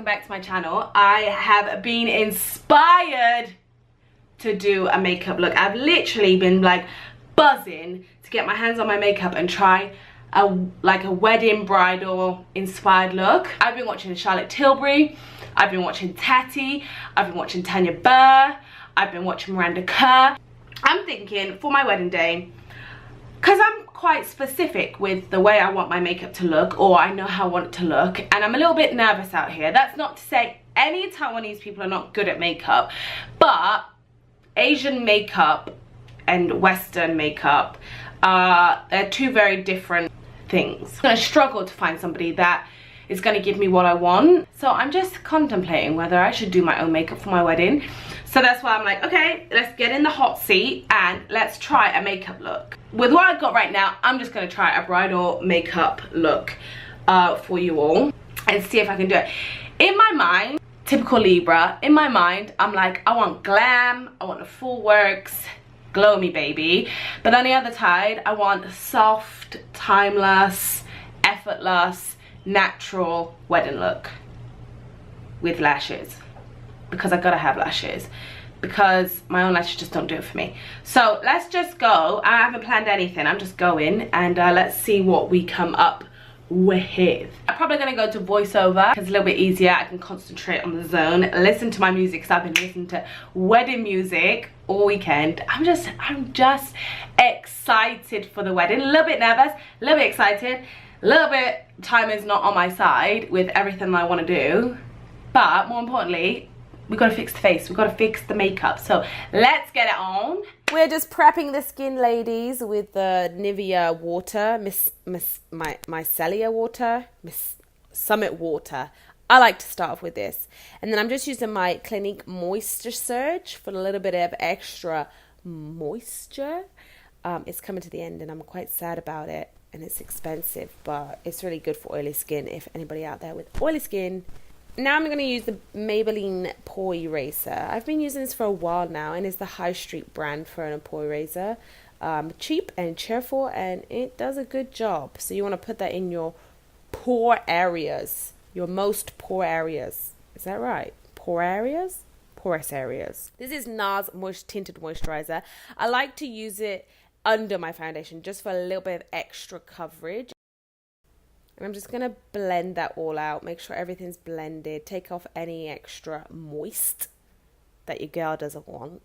back to my channel. I have been inspired to do a makeup look. I've literally been like buzzing to get my hands on my makeup and try a wedding bridal inspired look. I've been watching Charlotte Tilbury, I've been watching Tati, I've been watching Tanya Burr, I've been watching Miranda Kerr. I'm thinking for my wedding day, because I'm quite specific with the way I want my makeup to look, or I know how I want it to look, and I'm a little bit nervous out here. That's not to say any Taiwanese people are not good at makeup, but Asian makeup and Western makeup, they're two very different things. I'm gonna struggle to find somebody that is gonna give me what I want. So I'm just contemplating whether I should do my own makeup for my wedding. So that's why I'm like, okay, let's get in the hot seat and let's try a makeup look. With what I've got right now, I'm just gonna try a bridal makeup look for you all and see if I can do it. In my mind, typical Libra, in my mind, I'm like, I want glam, I want the full works, glow me baby. But on the other side, I want soft, timeless, effortless, natural wedding look with lashes, because I gotta have lashes, because my own lashes just don't do it for me. So let's just go. I haven't planned anything, I'm just going, and let's see what we come up with. I'm probably gonna go to voiceover because it's a little bit easier. I can concentrate on the zone, listen to my music, because I've been listening to wedding music all weekend. I'm just excited for the wedding. A little bit nervous, a little bit excited, a little bit time is not on my side with everything I want to do, but more importantly, we gotta fix the face, we gotta fix the makeup. So let's get it on. We're just prepping the skin, ladies, with the Nivea water, Micellar water, Summit water. I like to start off with this, and then I'm just using my Clinique Moisture Surge for a little bit of extra moisture. It's coming to the end, and I'm quite sad about it, and it's expensive, but it's really good for oily skin. If anybody out there with oily skin. Now I'm going to use the Maybelline Pore Eraser. I've been using this for a while now, and it's the High Street brand for a pore eraser. Cheap and cheerful, and it does a good job. So you want to put that in your pore areas, your most pore areas. Is that right? Pore areas? Porous areas. This is NARS Tinted Moisturizer. I like to use it under my foundation just for a little bit of extra coverage. And I'm just going to blend that all out. Make sure everything's blended. Take off any extra moist that your girl doesn't want.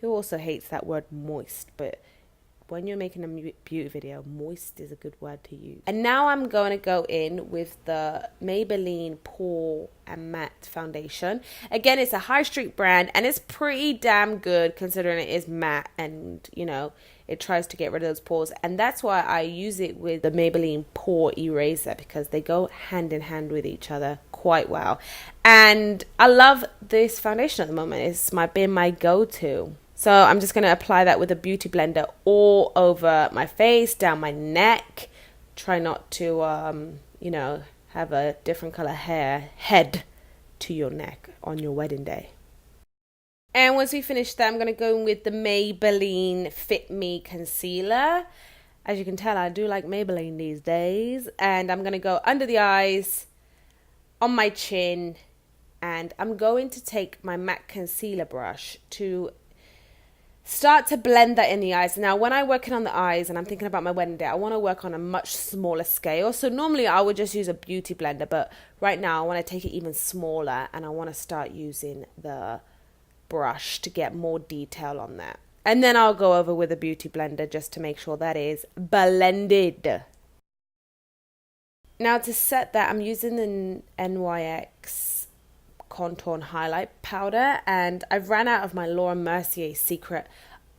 Who also hates that word moist, but when you're making a beauty video, moist is a good word to use. And now I'm going to go in with the Maybelline Pore and Matte Foundation. Again, it's a High Street brand, and it's pretty damn good considering it is matte, and you know, it tries to get rid of those pores. And that's why I use it with the Maybelline Pore Eraser, because they go hand in hand with each other quite well. And I love this foundation at the moment. It's been my go-to. So I'm just going to apply that with a beauty blender all over my face, down my neck. Try not to, you know, have a different color head to your neck on your wedding day. And once we finish that, I'm going to go in with the Maybelline Fit Me Concealer. As you can tell, I do like Maybelline these days. And I'm going to go under the eyes, on my chin. And I'm going to take my MAC concealer brush to start to blend that in the eyes. Now, when I'm working on the eyes and I'm thinking about my wedding day, I want to work on a much smaller scale. So normally I would just use a beauty blender. But right now I want to take it even smaller. And I want to start using the brush to get more detail on that, and then I'll go over with a beauty blender just to make sure that is blended. Now to set that, I'm using the NYX contour and highlight powder, and I've ran out of my Laura Mercier secret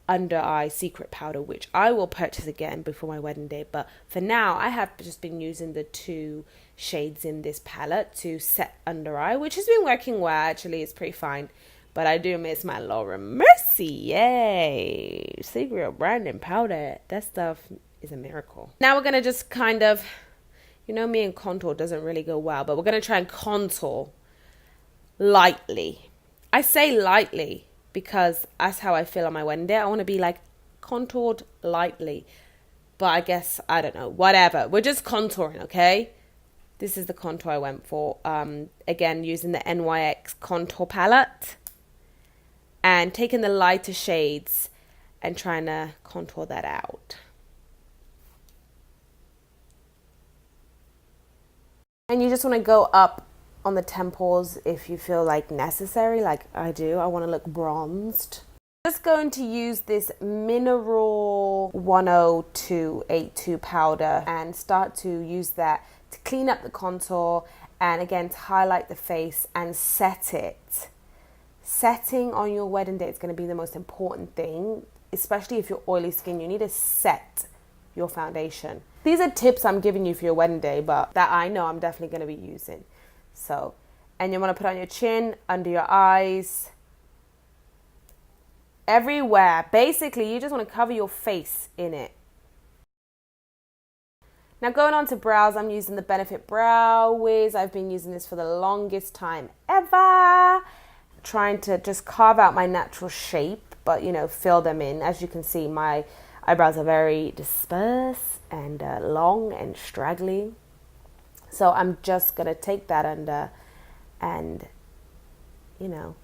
under eye secret powder, which I will purchase again before my wedding day, but for now I have just been using the 2 shades in this palette to set under eye, which has been working well. Actually, it's pretty fine. But I do miss my Laura Mercier secret branding powder. That stuff is a miracle. Now we're going to just kind of, you know, me and contour doesn't really go well, but we're going to try and contour lightly. I say lightly because that's how I feel on my wedding day. I want to be like contoured lightly. But I guess, I don't know, whatever. We're just contouring, okay? This is the contour I went for. Again, using the NYX contour palette and taking the lighter shades and trying to contour that out. And you just want to go up on the temples if you feel like necessary, like I do. I want to look bronzed. Just going to use this Mineral 10282 powder and start to use that to clean up the contour and again to highlight the face and set it. Setting on your wedding day is going to be the most important thing, especially if you're oily skin. You need to set your foundation. These are tips I'm giving you for your wedding day, but that I know I'm definitely going to be using. So, and you want to put on your chin, under your eyes, everywhere. Basically, you just want to cover your face in it. Now going on to brows, I'm using the Benefit Brow Wiz. I've been using this for the longest time ever. Trying to just carve out my natural shape, but you know, fill them in. As you can see, my eyebrows are very dispersed and long and straggly. So I'm just going to take that under and, you know,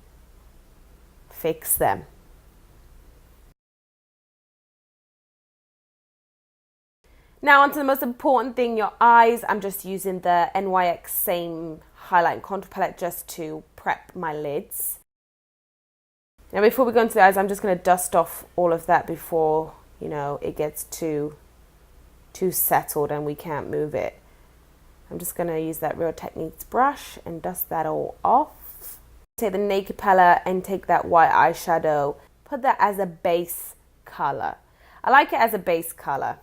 fix them. Now onto the most important thing, your eyes. I'm just using the NYX same highlight and contour palette just to prep my lids. Now before we go into the eyes, I'm just going to dust off all of that before, you know, it gets too settled and we can't move it. I'm just going to use that Real Techniques brush and dust that all off. Take the Naked palette and take that white eyeshadow, put that as a base color. I like it as a base color.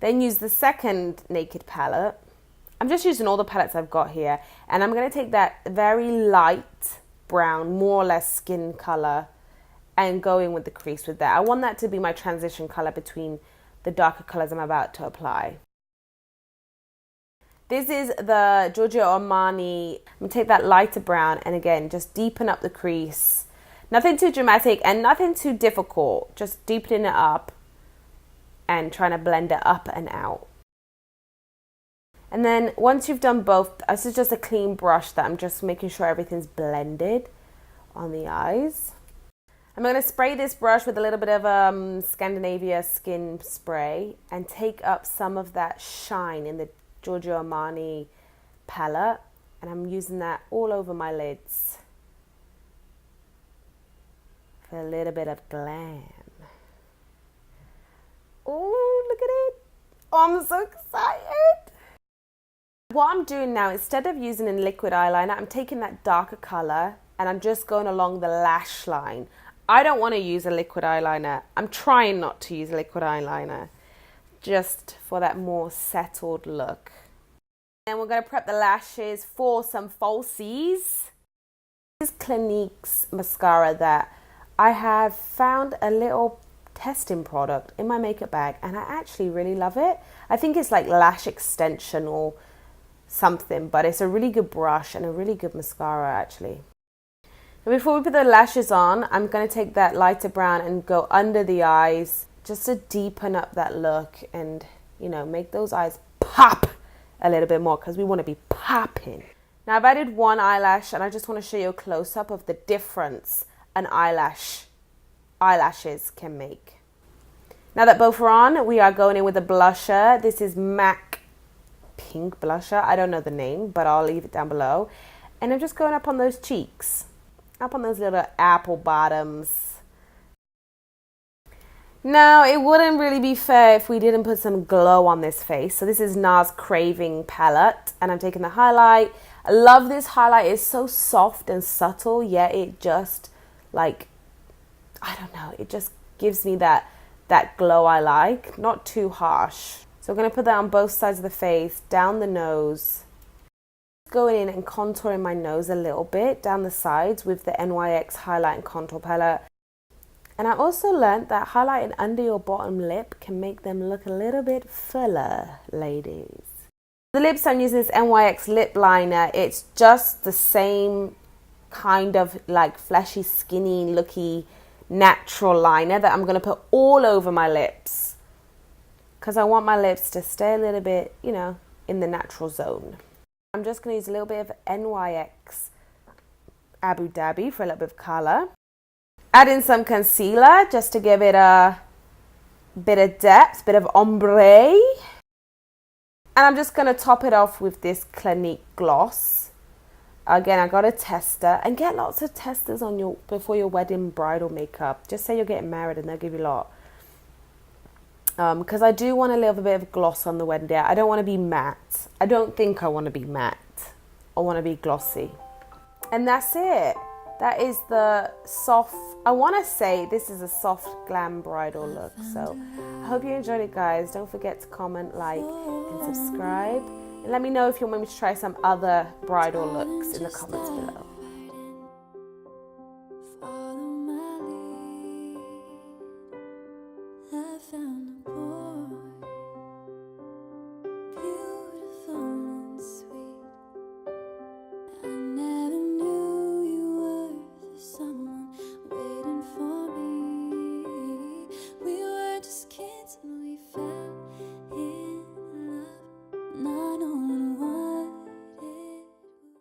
Then use the second Naked palette. I'm just using all the palettes I've got here. And I'm going to take that very light brown, more or less skin color, and go in with the crease with that. I want that to be my transition color between the darker colors I'm about to apply. This is the Giorgio Armani. I'm going to take that lighter brown and again, just deepen up the crease. Nothing too dramatic and nothing too difficult. Just deepening it up and trying to blend it up and out. And then once you've done both, this is just a clean brush that I'm just making sure everything's blended on the eyes. I'm going to spray this brush with a little bit of Scandinavia Skin Spray and take up some of that shine in the Giorgio Armani palette. And I'm using that all over my lids for a little bit of glam. Oh, look at it. Oh, I'm so excited. What I'm doing now, instead of using a liquid eyeliner, I'm taking that darker color and I'm just going along the lash line. I don't want to use a liquid eyeliner. I'm trying not to use a liquid eyeliner, just for that more settled look. And we're going to prep the lashes for some falsies. This is Clinique's mascara that I have found a little testing product in my makeup bag and I actually really love it. I think it's like lash extension or something, but it's a really good brush and a really good mascara actually. Now before we put the lashes on, I'm going to take that lighter brown and go under the eyes just to deepen up that look and, you know, make those eyes pop a little bit more because we want to be popping. Now I've added one eyelash and I just want to show you a close-up of the difference an eyelashes can make. Now that both are on, we are going in with a blusher. This is MAC Pink blusher. I don't know the name, but I'll leave it down below. And I'm just going up on those cheeks, up on those little apple bottoms. Now, it wouldn't really be fair if we didn't put some glow on this face. So this is NARS Craving palette, and I'm taking the highlight. I love this highlight. It's so soft and subtle, yet it just, like, I don't know, it just gives me that glow I like. Not too harsh. So I'm going to put that on both sides of the face, down the nose. Going in and contouring my nose a little bit down the sides with the NYX highlight and contour palette. And I also learned that highlighting under your bottom lip can make them look a little bit fuller, ladies. The lips, I'm using this NYX lip liner. It's just the same kind of like fleshy, skinny, looky, natural liner that I'm going to put all over my lips. Because I want my lips to stay a little bit, you know, in the natural zone. I'm just going to use a little bit of NYX Abu Dhabi for a little bit of colour. Add in some concealer just to give it a bit of depth, bit of ombre. And I'm just going to top it off with this Clinique gloss. Again, I got a tester, and get lots of testers on before your wedding bridal makeup. Just say you're getting married and they'll give you a lot. Because I do want a little bit of gloss on the wedding day. I don't want to be matte. I don't think I want to be matte. I want to be glossy. And that's it. That is the soft, I want to say this is a soft glam bridal look. So I hope you enjoyed it, guys. Don't forget to comment, like, and subscribe. And let me know if you want me to try some other bridal looks in the comments below. Follow my lead. I found a boy.